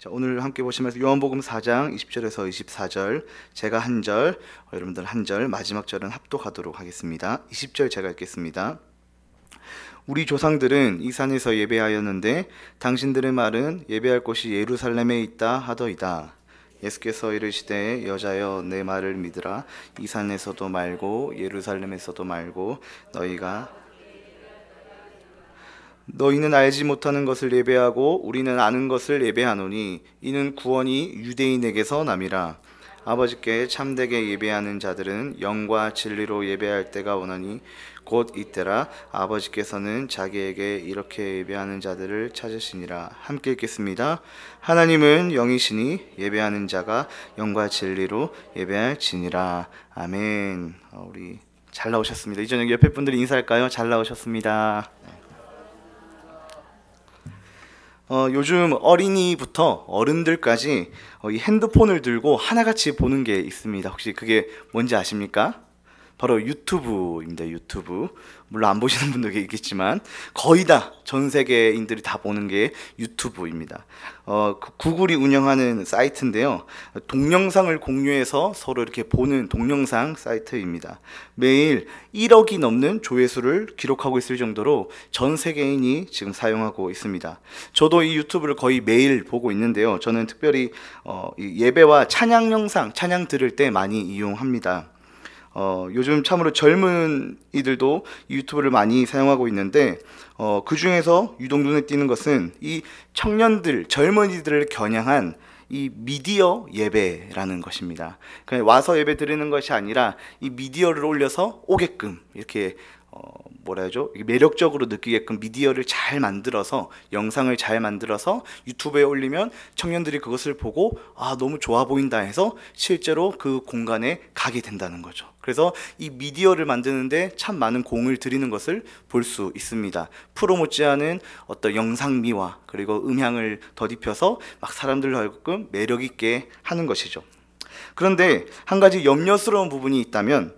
자, 오늘 함께 보시면서 요한복음 4장 20절에서 24절, 제가 한 절, 여러분들 한 절, 마지막 절은 합독하도록 하겠습니다. 20절 제가 읽겠습니다. 우리 조상들은 이 산에서 예배하였는데 당신들의 말은 예배할 곳이 예루살렘에 있다 하더이다. 예수께서 이르시되 여자여 내 말을 믿으라. 이 산에서도 말고 예루살렘에서도 말고 너희는 알지 못하는 것을 예배하고 우리는 아는 것을 예배하노니 이는 구원이 유대인에게서 남이라. 아버지께 참되게 예배하는 자들은 영과 진리로 예배할 때가 오나니 곧 이때라. 아버지께서는 자기에게 이렇게 예배하는 자들을 찾으시니라. 함께 읽겠습니다. 하나님은 영이시니 예배하는 자가 영과 진리로 예배할지니라. 아멘. 우리 잘 나오셨습니다. 이전에 옆에 분들이 인사할까요? 잘 나오셨습니다. 요즘 어린이부터 어른들까지 이 핸드폰을 들고 하나같이 보는 게 있습니다. 혹시 그게 뭔지 아십니까? 바로 유튜브입니다. 유튜브. 물론 안 보시는 분도 있겠지만 거의 다 전 세계인들이 다 보는 게 유튜브입니다. 구글이 운영하는 사이트인데요. 동영상을 공유해서 서로 이렇게 보는 동영상 사이트입니다. 매일 1억이 넘는 조회수를 기록하고 있을 정도로 전 세계인이 지금 사용하고 있습니다. 저도 이 유튜브를 거의 매일 보고 있는데요. 저는 특별히 이 예배와 찬양 영상, 찬양 들을 때 많이 이용합니다. 요즘 참으로 젊은 이들도 유튜브를 많이 사용하고 있는데 그 중에서 유독 눈에 띄는 것은 이 청년들, 젊은이들을 겨냥한 이 미디어 예배라는 것입니다. 그냥 와서 예배 드리는 것이 아니라 이 미디어를 올려서 오게끔 이렇게 매력적으로 느끼게끔 미디어를 잘 만들어서, 영상을 잘 만들어서 유튜브에 올리면 청년들이 그것을 보고 너무 좋아 보인다 해서 실제로 그 공간에 가게 된다는 거죠. 그래서 이 미디어를 만드는데 참 많은 공을 들이는 것을 볼 수 있습니다. 프로 못지않은 어떤 영상미와 그리고 음향을 덧입혀서 막 사람들을 하여금 매력 있게 하는 것이죠. 그런데 한 가지 염려스러운 부분이 있다면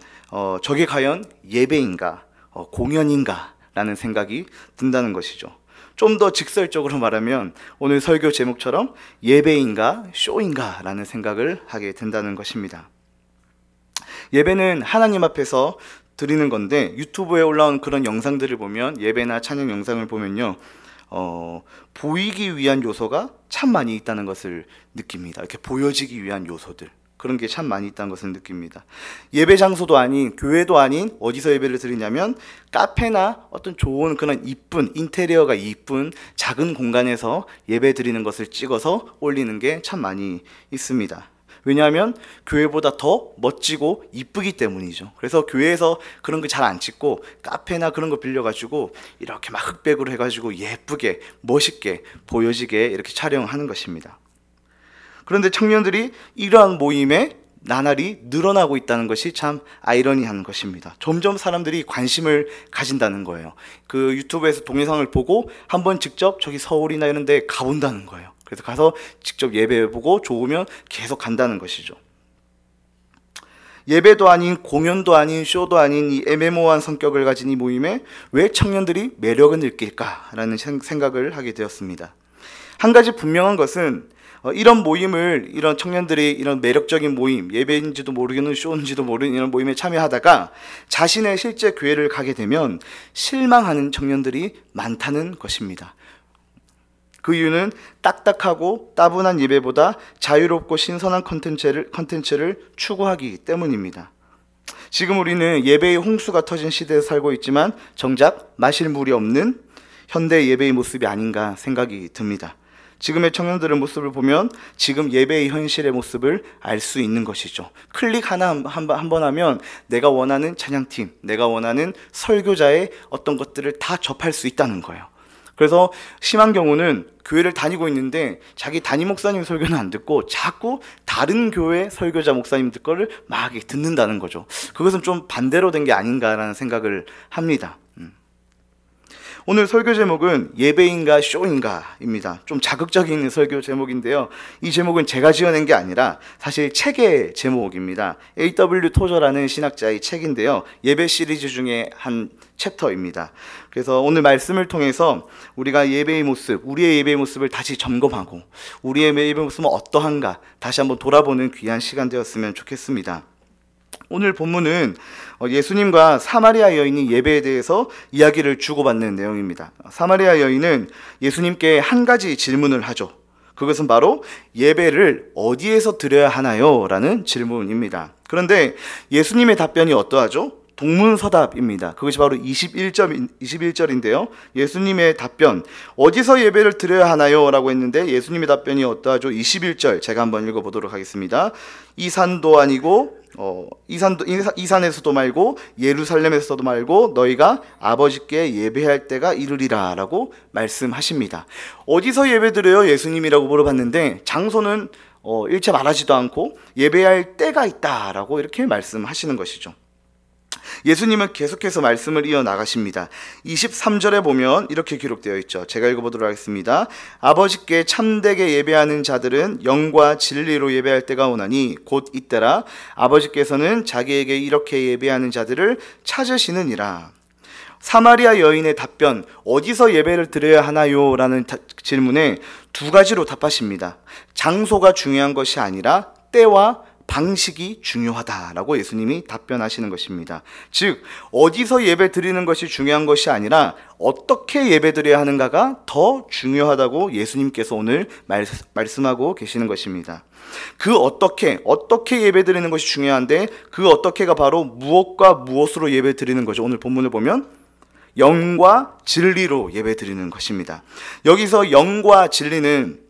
저게 과연 예배인가, 공연인가 라는 생각이 든다는 것이죠. 좀 더 직설적으로 말하면 오늘 설교 제목처럼 예배인가 쇼인가 라는 생각을 하게 된다는 것입니다. 예배는 하나님 앞에서 드리는 건데 유튜브에 올라온 그런 영상들을 보면, 예배나 찬양 영상을 보면요, 보이기 위한 요소가 참 많이 있다는 것을 느낍니다. 이렇게 보여지기 위한 요소들, 그런 게 참 많이 있다는 것을 느낍니다. 예배 장소도 아닌, 교회도 아닌 어디서 예배를 드리냐면 카페나 어떤 좋은 그런 이쁜, 인테리어가 이쁜 작은 공간에서 예배 드리는 것을 찍어서 올리는 게 참 많이 있습니다. 왜냐하면 교회보다 더 멋지고 이쁘기 때문이죠. 그래서 교회에서 그런 거 잘 안 찍고 카페나 그런 거 빌려가지고 이렇게 막 흑백으로 해가지고 예쁘게 멋있게 보여지게 이렇게 촬영하는 것입니다. 그런데 청년들이 이러한 모임에 나날이 늘어나고 있다는 것이 참 아이러니한 것입니다. 점점 사람들이 관심을 가진다는 거예요. 그 유튜브에서 동영상을 보고 한번 직접 저기 서울이나 이런 데 가본다는 거예요. 그래서 가서 직접 예배해보고 좋으면 계속 간다는 것이죠. 예배도 아닌, 공연도 아닌, 쇼도 아닌 이 애매모호한 성격을 가진 이 모임에 왜 청년들이 매력을 느낄까라는 생각을 하게 되었습니다. 한 가지 분명한 것은 이런 모임을, 이런 청년들이 이런 매력적인 모임, 예배인지도 모르겠는 쇼인지도 모르는 이런 모임에 참여하다가 자신의 실제 교회를 가게 되면 실망하는 청년들이 많다는 것입니다. 그 이유는 딱딱하고 따분한 예배보다 자유롭고 신선한 컨텐츠를 추구하기 때문입니다. 지금 우리는 예배의 홍수가 터진 시대에 살고 있지만 정작 마실 물이 없는 현대 예배의 모습이 아닌가 생각이 듭니다. 지금의 청년들의 모습을 보면 지금 예배의 현실의 모습을 알 수 있는 것이죠. 클릭 하나 한 번 하면 내가 원하는 찬양팀, 내가 원하는 설교자의 어떤 것들을 다 접할 수 있다는 거예요. 그래서 심한 경우는 교회를 다니고 있는데 자기 담임 목사님 설교는 안 듣고 자꾸 다른 교회 설교자 목사님들 거를 막 듣는다는 거죠. 그것은 좀 반대로 된 게 아닌가라는 생각을 합니다. 오늘 설교 제목은 예배인가 쇼인가입니다. 좀 자극적인 설교 제목인데요. 이 제목은 제가 지어낸 게 아니라 사실 책의 제목입니다. A.W. 토저라는 신학자의 책인데요. 예배 시리즈 중에 한 챕터입니다. 그래서 오늘 말씀을 통해서 우리가 예배의 모습, 우리의 예배의 모습을 다시 점검하고 우리의 예배의 모습은 어떠한가 다시 한번 돌아보는 귀한 시간 되었으면 좋겠습니다. 오늘 본문은 예수님과 사마리아 여인이 예배에 대해서 이야기를 주고받는 내용입니다. 사마리아 여인은 예수님께 한 가지 질문을 하죠. 그것은 바로 예배를 어디에서 드려야 하나요? 라는 질문입니다. 그런데 예수님의 답변이 어떠하죠? 동문서답입니다. 그것이 바로 21절인데요. 예수님의 답변, 어디서 예배를 드려야 하나요? 라고 했는데 예수님의 답변이 어떠하죠? 21절 제가 한번 읽어보도록 하겠습니다. 이 산도 아니고 이 산에서도 말고 예루살렘에서도 말고 너희가 아버지께 예배할 때가 이르리라 라고 말씀하십니다. 어디서 예배드려요? 예수님이라고 물어봤는데 장소는 일체 말하지도 않고 예배할 때가 있다라고 이렇게 말씀하시는 것이죠. 예수님은 계속해서 말씀을 이어나가십니다. 23절에 보면 이렇게 기록되어 있죠. 제가 읽어보도록 하겠습니다. 아버지께 참되게 예배하는 자들은 영과 진리로 예배할 때가 오나니 곧 이때라. 아버지께서는 자기에게 이렇게 예배하는 자들을 찾으시느니라. 사마리아 여인의 답변, 어디서 예배를 드려야 하나요? 라는 질문에 두 가지로 답하십니다. 장소가 중요한 것이 아니라 때와 방식이 중요하다라고 예수님이 답변하시는 것입니다. 즉 어디서 예배 드리는 것이 중요한 것이 아니라 어떻게 예배 드려야 하는가가 더 중요하다고 예수님께서 오늘 말씀하고 계시는 것입니다. 그 어떻게 예배 드리는 것이 중요한데 그 어떻게가 바로 무엇과 무엇으로 예배 드리는 거죠. 오늘 본문을 보면 영과 진리로 예배 드리는 것입니다. 여기서 영과 진리는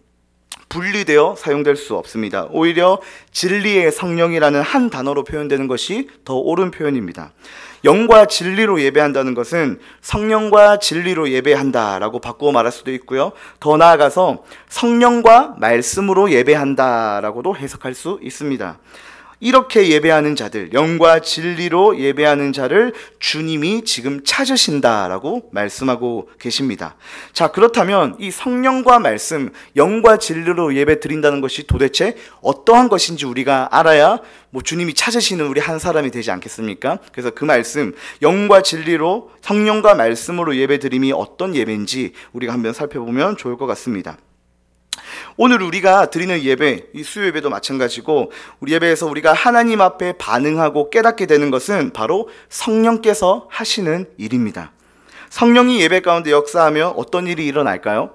분리되어 사용될 수 없습니다. 오히려 진리의 성령이라는 한 단어로 표현되는 것이 더 옳은 표현입니다. 영과 진리로 예배한다는 것은 성령과 진리로 예배한다라고 바꾸어 말할 수도 있고요. 더 나아가서 성령과 말씀으로 예배한다라고도 해석할 수 있습니다. 이렇게 예배하는 자들, 영과 진리로 예배하는 자를 주님이 지금 찾으신다라고 말씀하고 계십니다. 자, 그렇다면 이 성령과 말씀, 영과 진리로 예배 드린다는 것이 도대체 어떠한 것인지 우리가 알아야 주님이 찾으시는 우리 한 사람이 되지 않겠습니까? 그래서 그 말씀, 영과 진리로 성령과 말씀으로 예배 드림이 어떤 예배인지 우리가 한번 살펴보면 좋을 것 같습니다. 오늘 우리가 드리는 예배, 이 수요 예배도 마찬가지고 우리 예배에서 우리가 하나님 앞에 반응하고 깨닫게 되는 것은 바로 성령께서 하시는 일입니다. 성령이 예배 가운데 역사하며 어떤 일이 일어날까요?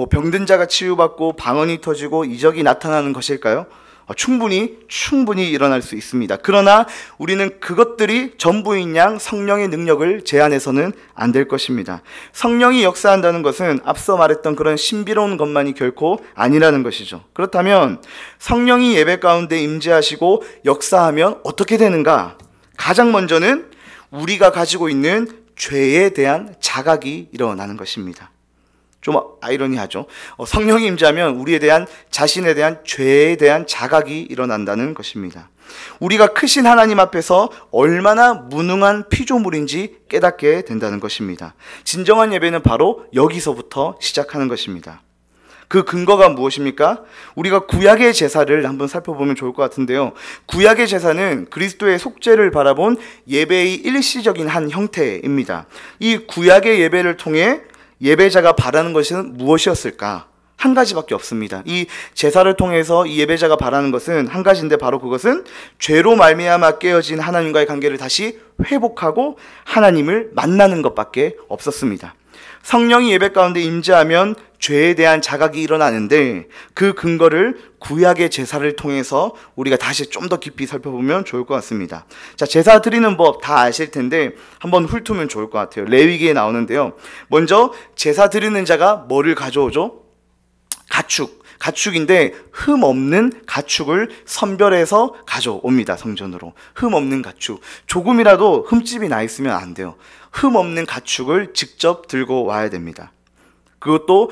병든 자가 치유받고 방언이 터지고 이적이 나타나는 것일까요? 충분히 일어날 수 있습니다. 그러나 우리는 그것들이 전부인 양 성령의 능력을 제한해서는 안 될 것입니다. 성령이 역사한다는 것은 앞서 말했던 그런 신비로운 것만이 결코 아니라는 것이죠. 그렇다면 성령이 예배 가운데 임재하시고 역사하면 어떻게 되는가? 가장 먼저는 우리가 가지고 있는 죄에 대한 자각이 일어나는 것입니다. 좀 아이러니하죠. 성령이 임재하면 우리에 대한 자신에 대한 죄에 대한 자각이 일어난다는 것입니다. 우리가 크신 하나님 앞에서 얼마나 무능한 피조물인지 깨닫게 된다는 것입니다. 진정한 예배는 바로 여기서부터 시작하는 것입니다. 그 근거가 무엇입니까? 우리가 구약의 제사를 한번 살펴보면 좋을 것 같은데요. 구약의 제사는 그리스도의 속죄를 바라본 예배의 일시적인 한 형태입니다. 이 구약의 예배를 통해 예배자가 바라는 것은 무엇이었을까? 한 가지밖에 없습니다. 이 제사를 통해서 이 예배자가 바라는 것은 한 가지인데 바로 그것은 죄로 말미암아 깨어진 하나님과의 관계를 다시 회복하고 하나님을 만나는 것밖에 없었습니다. 성령이 예배 가운데 임재하면 죄에 대한 자각이 일어나는데 그 근거를 구약의 제사를 통해서 우리가 다시 좀 더 깊이 살펴보면 좋을 것 같습니다. 자, 제사 드리는 법 다 아실 텐데 한번 훑으면 좋을 것 같아요. 레위기에 나오는데요. 먼저 제사 드리는 자가 뭐를 가져오죠? 가축인데 흠 없는 가축을 선별해서 가져옵니다. 성전으로. 흠 없는 가축. 조금이라도 흠집이 나 있으면 안 돼요. 흠 없는 가축을 직접 들고 와야 됩니다. 그것도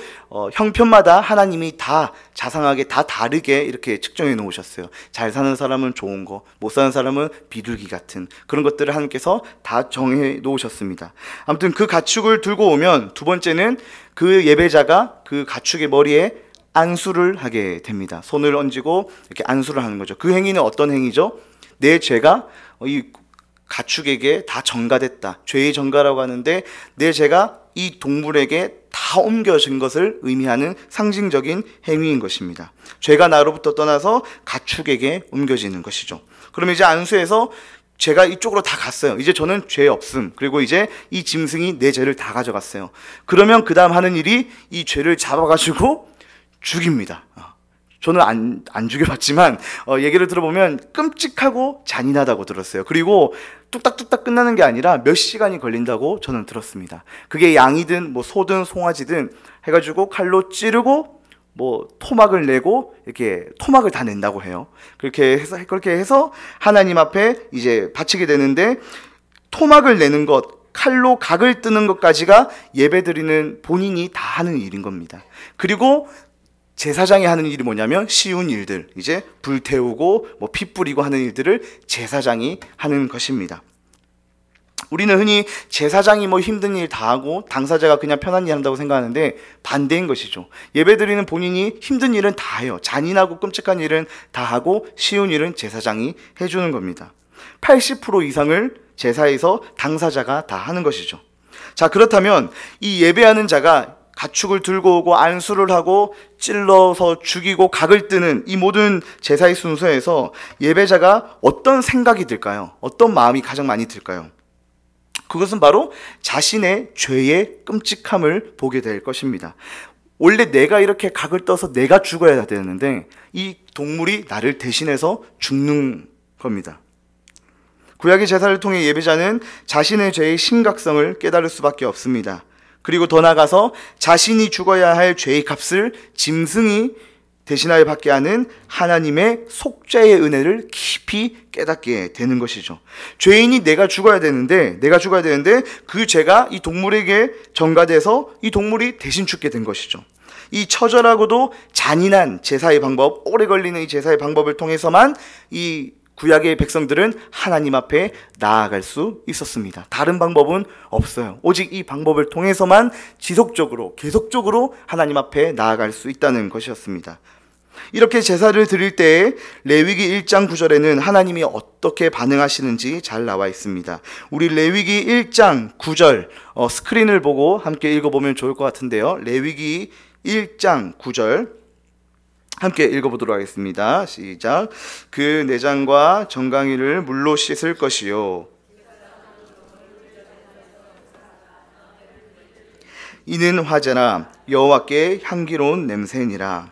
형편마다 하나님이 다 자상하게 다 다르게 이렇게 측정해 놓으셨어요. 잘 사는 사람은 좋은 거, 못 사는 사람은 비둘기 같은 그런 것들을 하나님께서 다 정해 놓으셨습니다. 아무튼 그 가축을 들고 오면 두 번째는 그 예배자가 그 가축의 머리에 안수를 하게 됩니다. 손을 얹고 이렇게 안수를 하는 거죠. 그 행위는 어떤 행위죠? 내 죄가 이 가축에게 다 전가됐다. 죄의 전가라고 하는데 내 죄가 이 동물에게 다 옮겨진 것을 의미하는 상징적인 행위인 것입니다. 죄가 나로부터 떠나서 가축에게 옮겨지는 것이죠. 그러면 이제 안수에서 죄가 이쪽으로 다 갔어요. 이제 저는 죄 없음. 그리고 이제 이 짐승이 내 죄를 다 가져갔어요. 그러면 그 다음 하는 일이 이 죄를 잡아가지고 죽입니다. 저는 안 죽여봤지만 얘기를 들어보면 끔찍하고 잔인하다고 들었어요. 그리고 뚝딱뚝딱 끝나는 게 아니라 몇 시간이 걸린다고 저는 들었습니다. 그게 양이든 뭐 소든 송아지든 해가지고 칼로 찌르고 뭐 토막을 내고 이렇게 토막을 다 낸다고 해요. 그렇게 해서 하나님 앞에 이제 바치게 되는데 토막을 내는 것, 칼로 각을 뜨는 것까지가 예배드리는 본인이 다 하는 일인 겁니다. 그리고 제사장이 하는 일이 뭐냐면 쉬운 일들, 이제 불 태우고 뭐 피 뿌리고 하는 일들을 제사장이 하는 것입니다. 우리는 흔히 제사장이 뭐 힘든 일 다 하고 당사자가 그냥 편한 일 한다고 생각하는데 반대인 것이죠. 예배드리는 본인이 힘든 일은 다 해요. 잔인하고 끔찍한 일은 다 하고 쉬운 일은 제사장이 해주는 겁니다. 80% 이상을 제사에서 당사자가 다 하는 것이죠. 자, 그렇다면 이 예배하는 자가 가축을 들고 오고 안수를 하고 찔러서 죽이고 각을 뜨는 이 모든 제사의 순서에서 예배자가 어떤 생각이 들까요? 어떤 마음이 가장 많이 들까요? 그것은 바로 자신의 죄의 끔찍함을 보게 될 것입니다. 원래 내가 이렇게 각을 떠서 내가 죽어야 되는데 이 동물이 나를 대신해서 죽는 겁니다. 구약의 제사를 통해 예배자는 자신의 죄의 심각성을 깨달을 수밖에 없습니다. 그리고 더 나아가서 자신이 죽어야 할 죄의 값을 짐승이 대신하여 받게 하는 하나님의 속죄의 은혜를 깊이 깨닫게 되는 것이죠. 죄인이 내가 죽어야 되는데 그 죄가 이 동물에게 전가돼서 이 동물이 대신 죽게 된 것이죠. 이 처절하고도 잔인한 제사의 방법, 오래 걸리는 이 제사의 방법을 통해서만 이 구약의 백성들은 하나님 앞에 나아갈 수 있었습니다. 다른 방법은 없어요. 오직 이 방법을 통해서만 지속적으로 계속적으로 하나님 앞에 나아갈 수 있다는 것이었습니다. 이렇게 제사를 드릴 때에 레위기 1장 9절에는 하나님이 어떻게 반응하시는지 잘 나와 있습니다. 우리 레위기 1장 9절 스크린을 보고 함께 읽어보면 좋을 것 같은데요. 레위기 1장 9절 함께 읽어보도록 하겠습니다. 시작. 그 내장과 정강이를 물로 씻을 것이요 이는 화제라 여호와께 향기로운 냄새니라.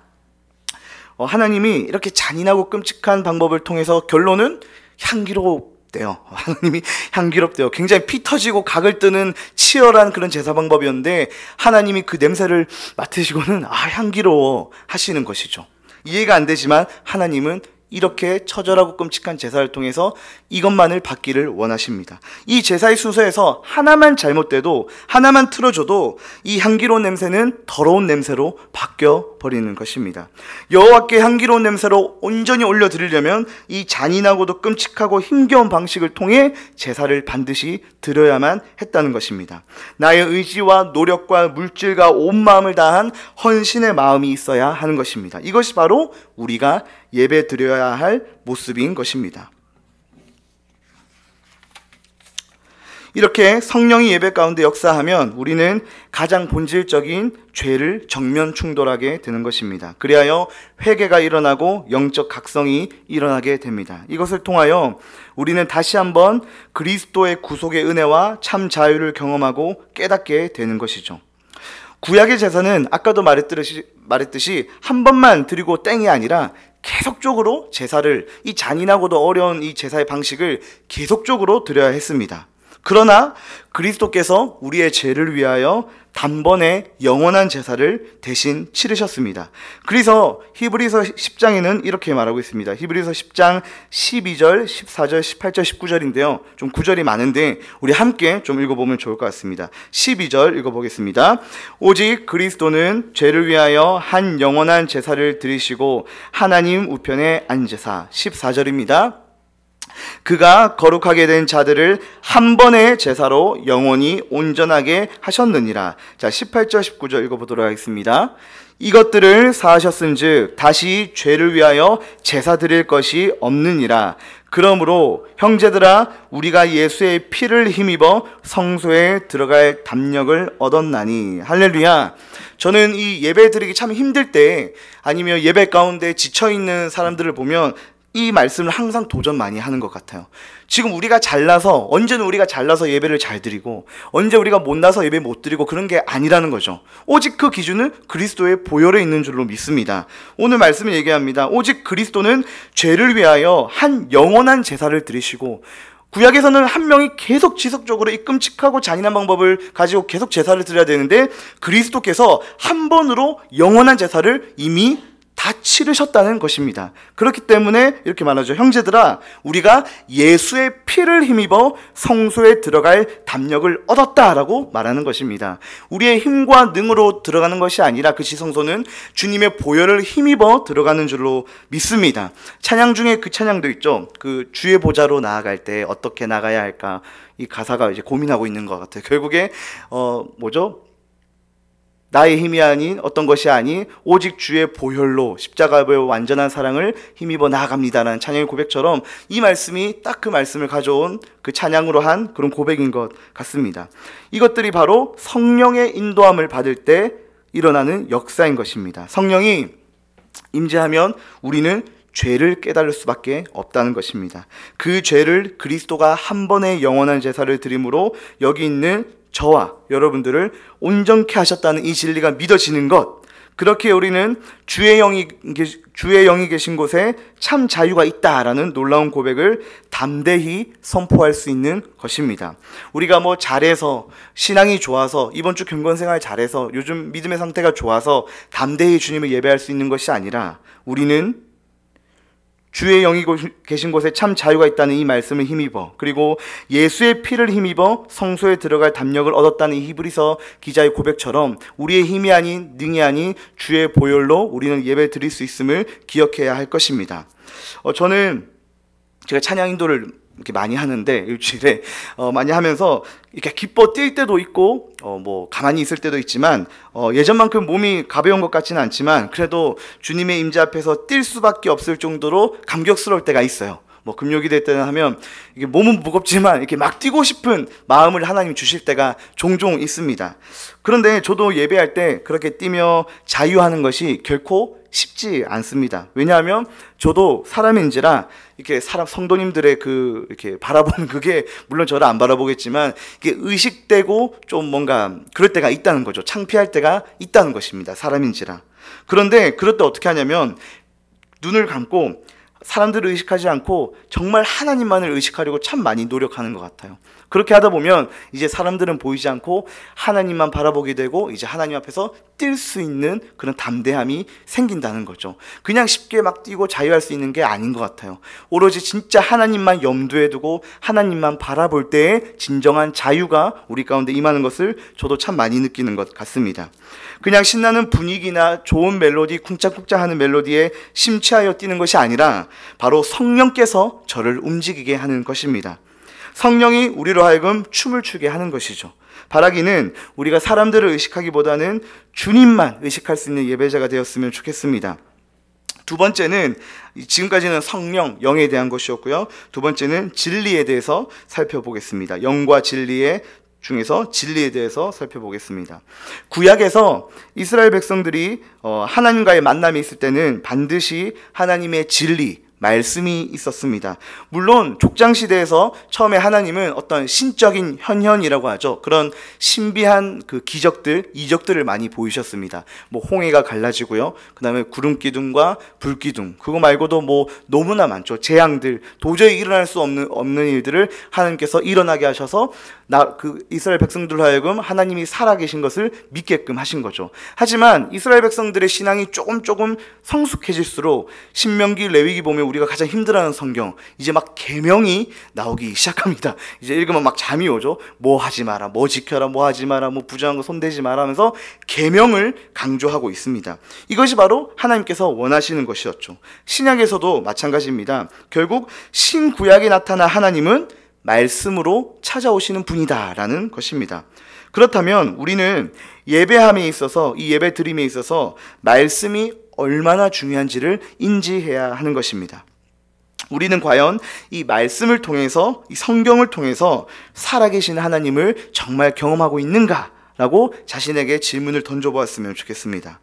하나님이 이렇게 잔인하고 끔찍한 방법을 통해서 결론은 향기롭대요. 하나님이 향기롭대요. 굉장히 피 터지고 각을 뜨는 치열한 그런 제사 방법이었는데 하나님이 그 냄새를 맡으시고는 향기로워 하시는 것이죠. 이해가 안 되지만 하나님은 이렇게 처절하고 끔찍한 제사를 통해서 이것만을 받기를 원하십니다. 이 제사의 순서에서 하나만 잘못돼도 하나만 틀어져도 이 향기로운 냄새는 더러운 냄새로 바뀌어 버리는 것입니다. 여호와께 향기로운 냄새로 온전히 올려드리려면 이 잔인하고도 끔찍하고 힘겨운 방식을 통해 제사를 반드시 드려야만 했다는 것입니다. 나의 의지와 노력과 물질과 온 마음을 다한 헌신의 마음이 있어야 하는 것입니다. 이것이 바로 우리가 예배 드려야 할 모습인 것입니다. 이렇게 성령이 예배 가운데 역사하면 우리는 가장 본질적인 죄를 정면 충돌하게 되는 것입니다. 그리하여 회개가 일어나고 영적 각성이 일어나게 됩니다. 이것을 통하여 우리는 다시 한번 그리스도의 구속의 은혜와 참 자유를 경험하고 깨닫게 되는 것이죠. 구약의 제사는 아까도 말했듯이 한 번만 드리고 땡이 아니라 계속적으로 제사를, 이 잔인하고도 어려운 이 제사의 방식을 계속적으로 드려야 했습니다. 그러나 그리스도께서 우리의 죄를 위하여 단번에 영원한 제사를 대신 치르셨습니다. 그래서 히브리서 10장에는 이렇게 말하고 있습니다. 히브리서 10장 12절, 14절, 18절, 19절인데요. 좀 구절이 많은데 우리 함께 좀 읽어보면 좋을 것 같습니다. 12절 읽어보겠습니다. 오직 그리스도는 죄를 위하여 한 영원한 제사를 드리시고 하나님 우편에 앉으사. 14절입니다. 그가 거룩하게 된 자들을 한 번의 제사로 영원히 온전하게 하셨느니라. 자, 18절 19절 읽어보도록 하겠습니다. 이것들을 사하셨은즉 다시 죄를 위하여 제사 드릴 것이 없느니라. 그러므로 형제들아 우리가 예수의 피를 힘입어 성소에 들어갈 담력을 얻었나니. 할렐루야. 저는 이 예배 드리기 참 힘들 때 아니면 예배 가운데 지쳐있는 사람들을 보면 이 말씀을 항상 도전 많이 하는 것 같아요. 지금 우리가 잘나서, 언제는 우리가 잘나서 예배를 잘 드리고 언제 우리가 못나서 예배 못 드리고 그런 게 아니라는 거죠. 오직 그 기준은 그리스도의 보혈에 있는 줄로 믿습니다. 오늘 말씀을 얘기합니다. 오직 그리스도는 죄를 위하여 한 영원한 제사를 드리시고, 구약에서는 한 명이 계속 지속적으로 이 끔찍하고 잔인한 방법을 가지고 계속 제사를 드려야 되는데 그리스도께서 한 번으로 영원한 제사를 이미 다 치르셨다는 것입니다. 그렇기 때문에 이렇게 말하죠. 형제들아 우리가 예수의 피를 힘입어 성소에 들어갈 담력을 얻었다라고 말하는 것입니다. 우리의 힘과 능으로 들어가는 것이 아니라 그 지성소는 주님의 보혈을 힘입어 들어가는 줄로 믿습니다. 찬양 중에 그 찬양도 있죠. 그 주의 보좌로 나아갈 때 어떻게 나가야 할까, 이 가사가 이제 고민하고 있는 것 같아요. 결국에 나의 힘이 아닌 어떤 것이 아닌 오직 주의 보혈로 십자가의 완전한 사랑을 힘입어 나아갑니다라는 찬양의 고백처럼 이 말씀이 딱 그 말씀을 가져온 그 찬양으로 한 그런 고백인 것 같습니다. 이것들이 바로 성령의 인도함을 받을 때 일어나는 역사인 것입니다. 성령이 임재하면 우리는 죄를 깨달을 수밖에 없다는 것입니다. 그 죄를 그리스도가 한 번의 영원한 제사를 드림으로 여기 있는 저와 여러분들을 온전케 하셨다는 이 진리가 믿어지는 것, 그렇게 우리는 주의 영이 계신 곳에 참 자유가 있다라는 놀라운 고백을 담대히 선포할 수 있는 것입니다. 우리가 잘해서, 신앙이 좋아서, 이번 주 경건생활 잘해서, 요즘 믿음의 상태가 좋아서 담대히 주님을 예배할 수 있는 것이 아니라 우리는 주의 영이 계신 곳에 참 자유가 있다는 이 말씀을 힘입어, 그리고 예수의 피를 힘입어 성소에 들어갈 담력을 얻었다는 이 히브리서 기자의 고백처럼 우리의 힘이 아닌, 능이 아닌 주의 보혈로 우리는 예배 드릴 수 있음을 기억해야 할 것입니다. 저는 제가 찬양 인도를 이렇게 많이 하는데 일주일에 많이 하면서 이렇게 기뻐 뛸 때도 있고 가만히 있을 때도 있지만 예전만큼 몸이 가벼운 것 같지는 않지만 그래도 주님의 임재 앞에서 뛸 수밖에 없을 정도로 감격스러울 때가 있어요. 금요일이 될 때는 하면 이게 몸은 무겁지만 이렇게 막 뛰고 싶은 마음을 하나님 주실 때가 종종 있습니다. 그런데 저도 예배할 때 그렇게 뛰며 자유하는 것이 결코 쉽지 않습니다. 왜냐하면 저도 사람인지라 이렇게 성도님들의 이렇게 바라보는 그게 물론 저를 안 바라보겠지만 이게 의식되고 좀 뭔가 그럴 때가 있다는 거죠. 창피할 때가 있다는 것입니다. 사람인지라. 그런데 그럴 때 어떻게 하냐면 눈을 감고 사람들을 의식하지 않고 정말 하나님만을 의식하려고 참 많이 노력하는 것 같아요. 그렇게 하다 보면 이제 사람들은 보이지 않고 하나님만 바라보게 되고 이제 하나님 앞에서 뛸 수 있는 그런 담대함이 생긴다는 거죠. 그냥 쉽게 막 뛰고 자유할 수 있는 게 아닌 것 같아요. 오로지 진짜 하나님만 염두에 두고 하나님만 바라볼 때의 진정한 자유가 우리 가운데 임하는 것을 저도 참 많이 느끼는 것 같습니다. 그냥 신나는 분위기나 좋은 멜로디, 쿵짝쿵짝 하는 멜로디에 심취하여 뛰는 것이 아니라 바로 성령께서 저를 움직이게 하는 것입니다. 성령이 우리로 하여금 춤을 추게 하는 것이죠. 바라기는 우리가 사람들을 의식하기보다는 주님만 의식할 수 있는 예배자가 되었으면 좋겠습니다. 두 번째는 지금까지는 성령, 영에 대한 것이었고요. 두 번째는 진리에 대해서 살펴보겠습니다. 영과 진리의 중에서 진리에 대해서 살펴보겠습니다. 구약에서 이스라엘 백성들이 하나님과의 만남이 있을 때는 반드시 하나님의 진리, 말씀이 있었습니다. 물론 족장시대에서 처음에 하나님은 어떤 신적인 현현이라고 하죠. 그런 신비한 그 기적들, 이적들을 많이 보이셨습니다. 뭐 홍해가 갈라지고요. 그 다음에 구름기둥과 불기둥, 그거 말고도 뭐 너무나 많죠. 재앙들, 도저히 일어날 수 없는 일들을 하나님께서 일어나게 하셔서 그 이스라엘 백성들로 하여금 하나님이 살아계신 것을 믿게끔 하신 거죠. 하지만 이스라엘 백성들의 신앙이 조금 성숙해질수록 신명기, 레위기 보면 우리가 가장 힘들어하는 성경, 이제 막 계명이 나오기 시작합니다. 이제 읽으면 막 잠이 오죠. 뭐 하지 마라, 뭐 지켜라, 뭐 하지 마라, 뭐 부정한 거 손대지 마라 하면서 계명을 강조하고 있습니다. 이것이 바로 하나님께서 원하시는 것이었죠. 신약에서도 마찬가지입니다. 결국 신구약에 나타난 하나님은 말씀으로 찾아오시는 분이다라는 것입니다. 그렇다면 우리는 예배함에 있어서, 이 예배 드림에 있어서 말씀이 얼마나 중요한지를 인지해야 하는 것입니다. 우리는 과연 이 말씀을 통해서, 이 성경을 통해서 살아계신 하나님을 정말 경험하고 있는가라고 자신에게 질문을 던져보았으면 좋겠습니다.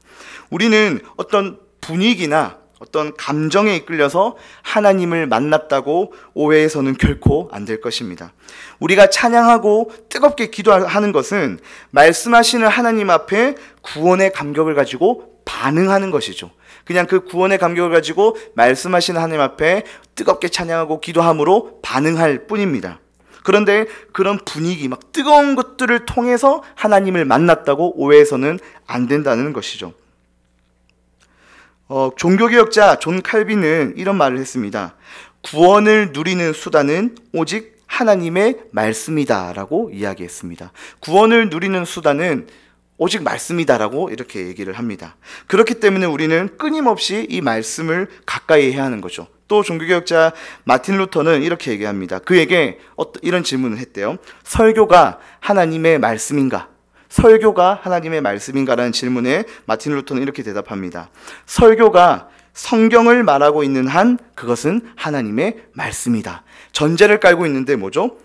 우리는 어떤 분위기나 어떤 감정에 이끌려서 하나님을 만났다고 오해해서는 결코 안 될 것입니다. 우리가 찬양하고 뜨겁게 기도하는 것은 말씀하시는 하나님 앞에 구원의 감격을 가지고 반응하는 것이죠. 그냥 그 구원의 감격을 가지고 말씀하시는 하나님 앞에 뜨겁게 찬양하고 기도함으로 반응할 뿐입니다. 그런데 그런 분위기, 막 뜨거운 것들을 통해서 하나님을 만났다고 오해해서는 안 된다는 것이죠. 종교개혁자 존 칼빈은 이런 말을 했습니다. 구원을 누리는 수단은 오직 하나님의 말씀이다라고 이야기했습니다. 구원을 누리는 수단은 오직 말씀이다라고 이렇게 얘기를 합니다. 그렇기 때문에 우리는 끊임없이 이 말씀을 가까이 해야 하는 거죠. 또 종교개혁자 마틴 루터는 이렇게 얘기합니다. 그에게 이런 질문을 했대요. 설교가 하나님의 말씀인가? 설교가 하나님의 말씀인가라는 질문에 마틴 루터는 이렇게 대답합니다. 설교가 성경을 말하고 있는 한 그것은 하나님의 말씀이다. 전제를 깔고 있는데 뭐죠?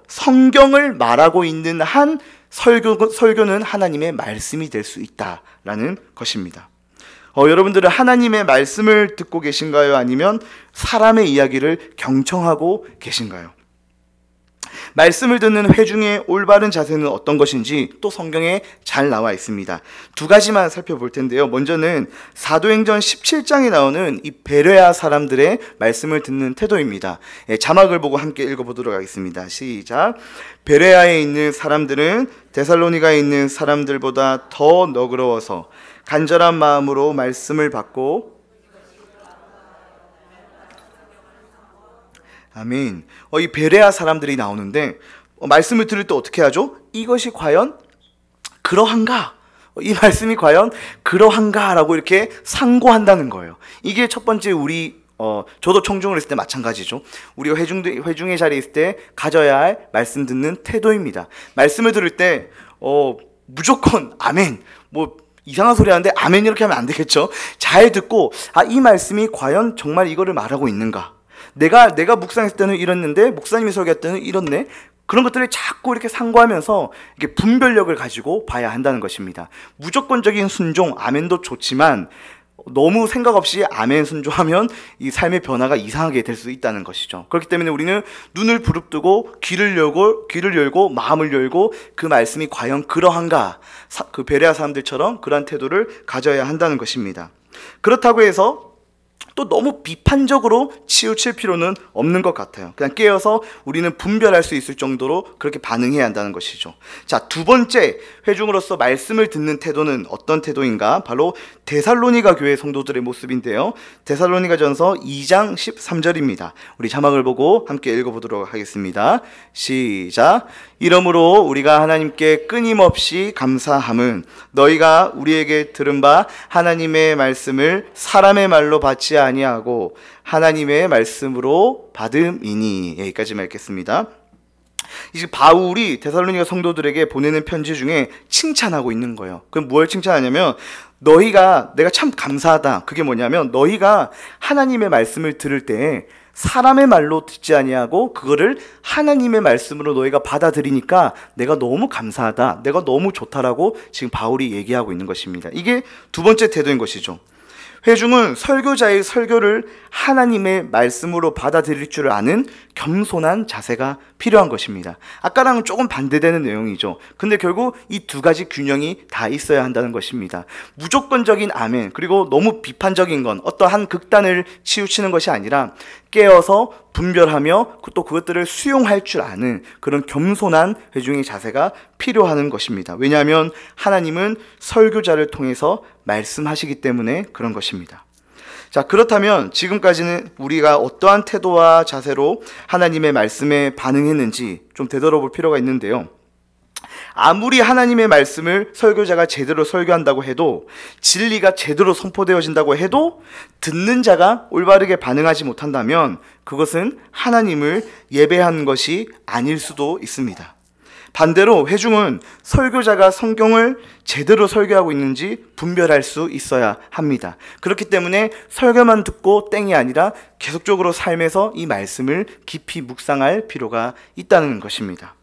성경을 말하고 있는 한 설교는 하나님의 말씀이 될 수 있다라는 것입니다. 여러분들은 하나님의 말씀을 듣고 계신가요? 아니면 사람의 이야기를 경청하고 계신가요? 말씀을 듣는 회중의 올바른 자세는 어떤 것인지 또 성경에 잘 나와 있습니다. 두 가지만 살펴볼 텐데요. 먼저는 사도행전 17장에 나오는 이 베레아 사람들의 말씀을 듣는 태도입니다. 자막을 보고 함께 읽어보도록 하겠습니다. 시작. 베레아에 있는 사람들은 데살로니가에 있는 사람들보다 더 너그러워서 간절한 마음으로 말씀을 받고 아멘. 이 베레아 사람들이 나오는데 말씀을 들을 때 어떻게 하죠? 이것이 과연 그러한가? 이 말씀이 과연 그러한가라고 이렇게 상고한다는 거예요. 이게 첫 번째 저도 청중을 했을 때 마찬가지죠. 우리가 회중의 자리에 있을 때 가져야 할 말씀 듣는 태도입니다. 말씀을 들을 때 무조건 아멘. 이상한 소리 하는데 아멘 이렇게 하면 안 되겠죠. 잘 듣고 이 말씀이 과연 정말 이거를 말하고 있는가? 내가 묵상했을 때는 이랬는데 목사님이 설교할 때는 이렇네. 그런 것들을 자꾸 이렇게 상고하면서 이렇게 분별력을 가지고 봐야 한다는 것입니다. 무조건적인 순종, 아멘도 좋지만 너무 생각 없이 아멘 순종하면 이 삶의 변화가 이상하게 될 수 있다는 것이죠. 그렇기 때문에 우리는 눈을 부릅뜨고 귀를 열고 마음을 열고 그 말씀이 과연 그러한가, 그 베레아 사람들처럼 그러한 태도를 가져야 한다는 것입니다. 그렇다고 해서 또 너무 비판적으로 치우칠 필요는 없는 것 같아요. 그냥 깨어서 우리는 분별할 수 있을 정도로 그렇게 반응해야 한다는 것이죠. 자, 두 번째 회중으로서 말씀을 듣는 태도는 어떤 태도인가? 바로 데살로니가 교회 성도들의 모습인데요. 데살로니가전서 2장 13절입니다. 우리 자막을 보고 함께 읽어보도록 하겠습니다. 시작. 이러므로 우리가 하나님께 끊임없이 감사함은 너희가 우리에게 들은 바 하나님의 말씀을 사람의 말로 받지 아니하고 하나님의 말씀으로 받음이니. 여기까지만 읽겠습니다. 이제 바울이 데살로니가 성도들에게 보내는 편지 중에 칭찬하고 있는 거예요. 그럼 뭘 칭찬하냐면 내가 참 감사하다. 그게 뭐냐면 너희가 하나님의 말씀을 들을 때 사람의 말로 듣지 아니하고 그거를 하나님의 말씀으로 너희가 받아들이니까 내가 너무 감사하다. 내가 너무 좋다라고 지금 바울이 얘기하고 있는 것입니다. 이게 두 번째 태도인 것이죠. 회중은 설교자의 설교를 하나님의 말씀으로 받아들일 줄 아는 겸손한 자세가 필요한 것입니다. 아까랑은 조금 반대되는 내용이죠. 근데 결국 이 두 가지 균형이 다 있어야 한다는 것입니다. 무조건적인 아멘, 그리고 너무 비판적인 건 어떠한 극단을 치우치는 것이 아니라 깨어서 분별하며 또 그것들을 수용할 줄 아는 그런 겸손한 회중의 자세가 필요한 것입니다. 왜냐하면 하나님은 설교자를 통해서 말씀하시기 때문에 그런 것입니다. 자, 그렇다면 지금까지는 우리가 어떠한 태도와 자세로 하나님의 말씀에 반응했는지 좀 되돌아볼 필요가 있는데요. 아무리 하나님의 말씀을 설교자가 제대로 설교한다고 해도, 진리가 제대로 선포되어진다고 해도 듣는 자가 올바르게 반응하지 못한다면 그것은 하나님을 예배한 것이 아닐 수도 있습니다. 반대로 회중은 설교자가 성경을 제대로 설교하고 있는지 분별할 수 있어야 합니다. 그렇기 때문에 설교만 듣고 땡이 아니라 계속적으로 삶에서 이 말씀을 깊이 묵상할 필요가 있다는 것입니다.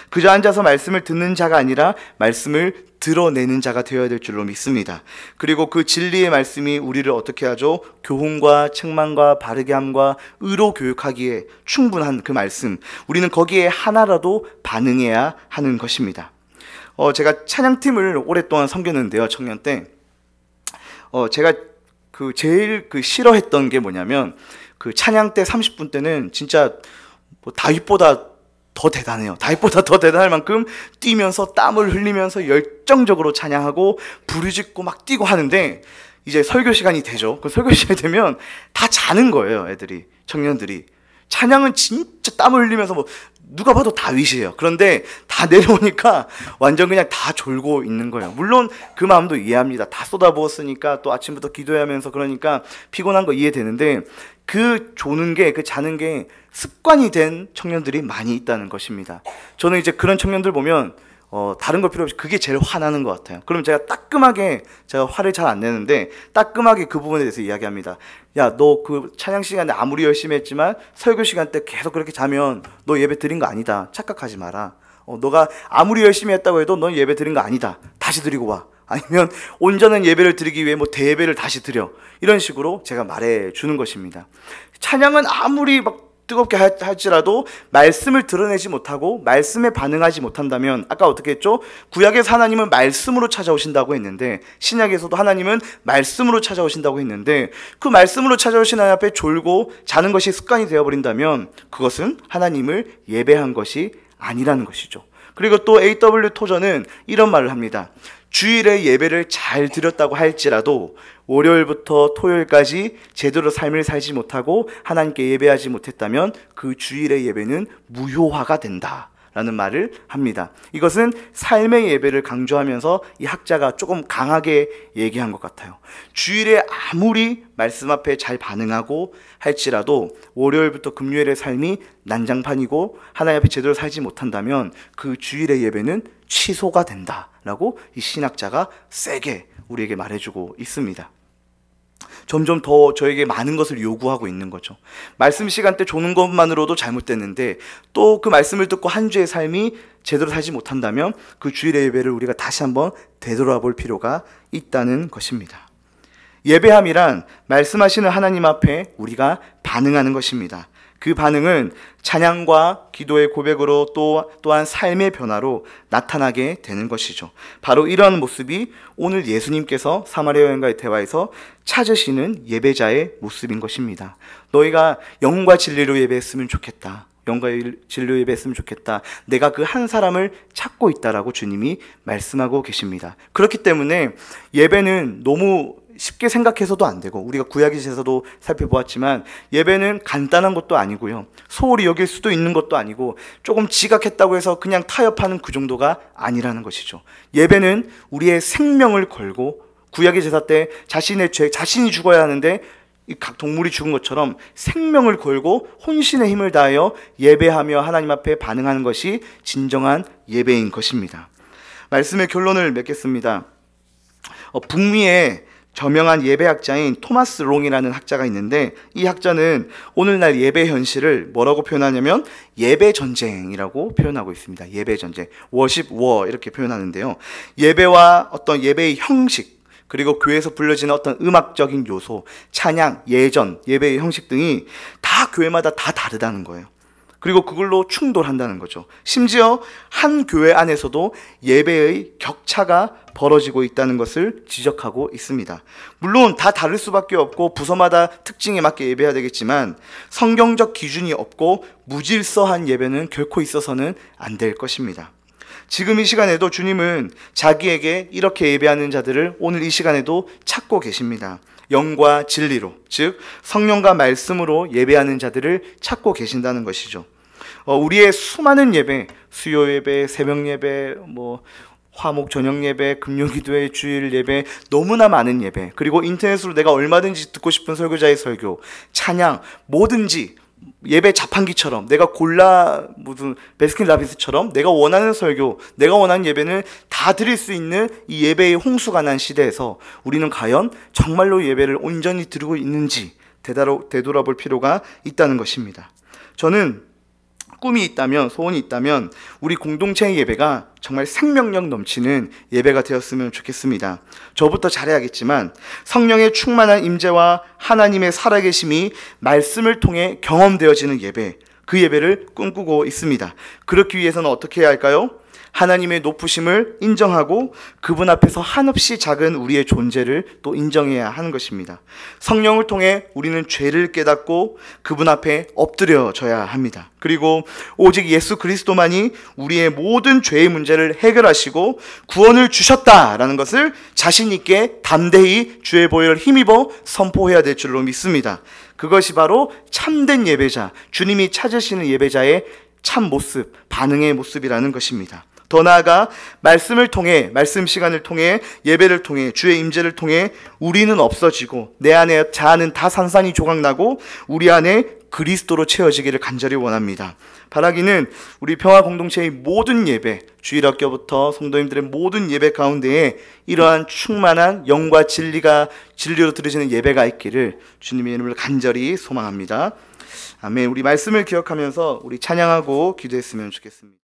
그저 앉아서 말씀을 듣는 자가 아니라 말씀을 드러내는 자가 되어야 될 줄로 믿습니다. 그리고 그 진리의 말씀이 우리를 어떻게 하죠? 교훈과 책망과 바르게 함과 의로 교육하기에 충분한 그 말씀, 우리는 거기에 하나라도 반응해야 하는 것입니다. 제가 찬양팀을 오랫동안 섬겼는데요, 청년 때. 제가 제일 싫어했던 게 뭐냐면, 찬양 때 30분 때는 진짜 다윗보다 더 대단해요. 다윗보다 더 대단할 만큼 뛰면서 땀을 흘리면서 열정적으로 찬양하고 부르짖고 막 뛰고 하는데, 이제 설교 시간이 되죠. 그 설교 시간이 되면 다 자는 거예요, 애들이, 청년들이. 찬양은 진짜 땀을 흘리면서 누가 봐도 다윗이에요. 그런데 다 내려오니까 완전 그냥 다 졸고 있는 거예요. 물론 그 마음도 이해합니다. 다 쏟아부었으니까 또 아침부터 기도해야 하면서 그러니까 피곤한 거 이해되는데, 그 조는 게, 그 자는 게 습관이 된 청년들이 많이 있다는 것입니다. 저는 이제 그런 청년들 보면 다른 거 필요 없이 그게 제일 화나는 것 같아요. 그럼 제가 따끔하게, 제가 화를 잘 안 내는데 따끔하게 그 부분에 대해서 이야기합니다. 야, 너 그 찬양 시간에 아무리 열심히 했지만 설교 시간 때 계속 그렇게 자면 너 예배 드린 거 아니다. 착각하지 마라. 너가 아무리 열심히 했다고 해도 넌 예배 드린 거 아니다. 다시 드리고 와. 아니면 온전한 예배를 드리기 위해 대예배를 다시 드려. 이런 식으로 제가 말해 주는 것입니다. 찬양은 아무리 막 뜨겁게 할지라도 말씀을 드러내지 못하고 말씀에 반응하지 못한다면, 아까 어떻게 했죠? 구약에서 하나님은 말씀으로 찾아오신다고 했는데, 신약에서도 하나님은 말씀으로 찾아오신다고 했는데, 그 말씀으로 찾아오신 하나님 앞에 졸고 자는 것이 습관이 되어버린다면 그것은 하나님을 예배한 것이 아니라는 것이죠. 그리고 또 A.W. 토저는 이런 말을 합니다. 주일에 예배를 잘 드렸다고 할지라도 월요일부터 토요일까지 제대로 삶을 살지 못하고 하나님께 예배하지 못했다면 그 주일의 예배는 무효화가 된다 라는 말을 합니다. 이것은 삶의 예배를 강조하면서 이 학자가 조금 강하게 얘기한 것 같아요. 주일에 아무리 말씀 앞에 잘 반응하고 할지라도 월요일부터 금요일의 삶이 난장판이고 하나님 앞에 제대로 살지 못한다면 그 주일의 예배는 취소가 된다 라고 이 신학자가 세게 우리에게 말해주고 있습니다. 점점 더 저에게 많은 것을 요구하고 있는 거죠. 말씀 시간 때 조는 것만으로도 잘못됐는데 또 그 말씀을 듣고 한 주의 삶이 제대로 살지 못한다면 그 주일의 예배를 우리가 다시 한번 되돌아볼 필요가 있다는 것입니다. 예배함이란 말씀하시는 하나님 앞에 우리가 반응하는 것입니다. 그 반응은 찬양과 기도의 고백으로 또한 삶의 변화로 나타나게 되는 것이죠. 바로 이러한 모습이 오늘 예수님께서 사마리아 여인과의 대화에서 찾으시는 예배자의 모습인 것입니다. 너희가 영과 진리로 예배했으면 좋겠다. 영과 진리로 예배했으면 좋겠다. 내가 그 한 사람을 찾고 있다라고 주님이 말씀하고 계십니다. 그렇기 때문에 예배는 너무 쉽게 생각해서도 안 되고, 우리가 구약에서도 살펴보았지만 예배는 간단한 것도 아니고요, 소홀히 여길 수도 있는 것도 아니고, 조금 지각했다고 해서 그냥 타협하는 그 정도가 아니라는 것이죠. 예배는 우리의 생명을 걸고, 구약의 제사 때 자신이 죽어야 하는데 이 각 동물이 죽은 것처럼 생명을 걸고 혼신의 힘을 다하여 예배하며 하나님 앞에 반응하는 것이 진정한 예배인 것입니다. 말씀의 결론을 맺겠습니다. 북미의 저명한 예배학자인 토마스 롱이라는 학자가 있는데, 이 학자는 오늘날 예배 현실을 뭐라고 표현하냐면 예배 전쟁이라고 표현하고 있습니다. 예배 전쟁, 워십 워 이렇게 표현하는데요. 예배와 어떤 예배의 형식, 그리고 교회에서 불려지는 어떤 음악적인 요소, 찬양, 예전, 예배의 형식 등이 다 교회마다 다 다르다는 거예요. 그리고 그걸로 충돌한다는 거죠. 심지어 한 교회 안에서도 예배의 격차가 벌어지고 있다는 것을 지적하고 있습니다. 물론 다 다를 수밖에 없고 부서마다 특징에 맞게 예배해야 되겠지만 성경적 기준이 없고 무질서한 예배는 결코 있어서는 안 될 것입니다. 지금 이 시간에도 주님은 자기에게 이렇게 예배하는 자들을 오늘 이 시간에도 찾고 계십니다. 영과 진리로, 즉 성령과 말씀으로 예배하는 자들을 찾고 계신다는 것이죠. 우리의 수많은 예배, 수요 예배, 새벽 예배, 화목 저녁 예배, 금요기도회, 주일 예배, 너무나 많은 예배, 그리고 인터넷으로 내가 얼마든지 듣고 싶은 설교자의 설교, 찬양, 뭐든지 예배 자판기처럼 내가 골라 무슨 베스킨라빈스처럼 내가 원하는 설교, 내가 원하는 예배는 다 드릴 수 있는 이 예배의 홍수가 난 시대에서 우리는 과연 정말로 예배를 온전히 드리고 있는지 되돌아볼 필요가 있다는 것입니다. 저는 꿈이 있다면, 소원이 있다면 우리 공동체의 예배가 정말 생명력 넘치는 예배가 되었으면 좋겠습니다. 저부터 잘해야겠지만 성령의 충만한 임재와 하나님의 살아계심이 말씀을 통해 경험되어지는 예배, 그 예배를 꿈꾸고 있습니다. 그렇기 위해서는 어떻게 해야 할까요? 하나님의 높으심을 인정하고 그분 앞에서 한없이 작은 우리의 존재를 또 인정해야 하는 것입니다. 성령을 통해 우리는 죄를 깨닫고 그분 앞에 엎드려져야 합니다. 그리고 오직 예수 그리스도만이 우리의 모든 죄의 문제를 해결하시고 구원을 주셨다라는 것을 자신 있게 담대히 주의 보혈을 힘입어 선포해야 될 줄로 믿습니다. 그것이 바로 참된 예배자, 주님이 찾으시는 예배자의 참 모습, 반응의 모습이라는 것입니다. 더 나아가 말씀을 통해, 말씀 시간을 통해, 예배를 통해, 주의 임재를 통해 우리는 없어지고 내 안에 자아는 다 산산이 조각나고 우리 안에 그리스도로 채워지기를 간절히 원합니다. 바라기는 우리 평화 공동체의 모든 예배, 주일학교부터 성도님들의 모든 예배 가운데에 이러한 충만한 영과 진리로 드려지는 예배가 있기를 주님의 이름으로 간절히 소망합니다. 아멘. 우리 말씀을 기억하면서 우리 찬양하고 기도했으면 좋겠습니다.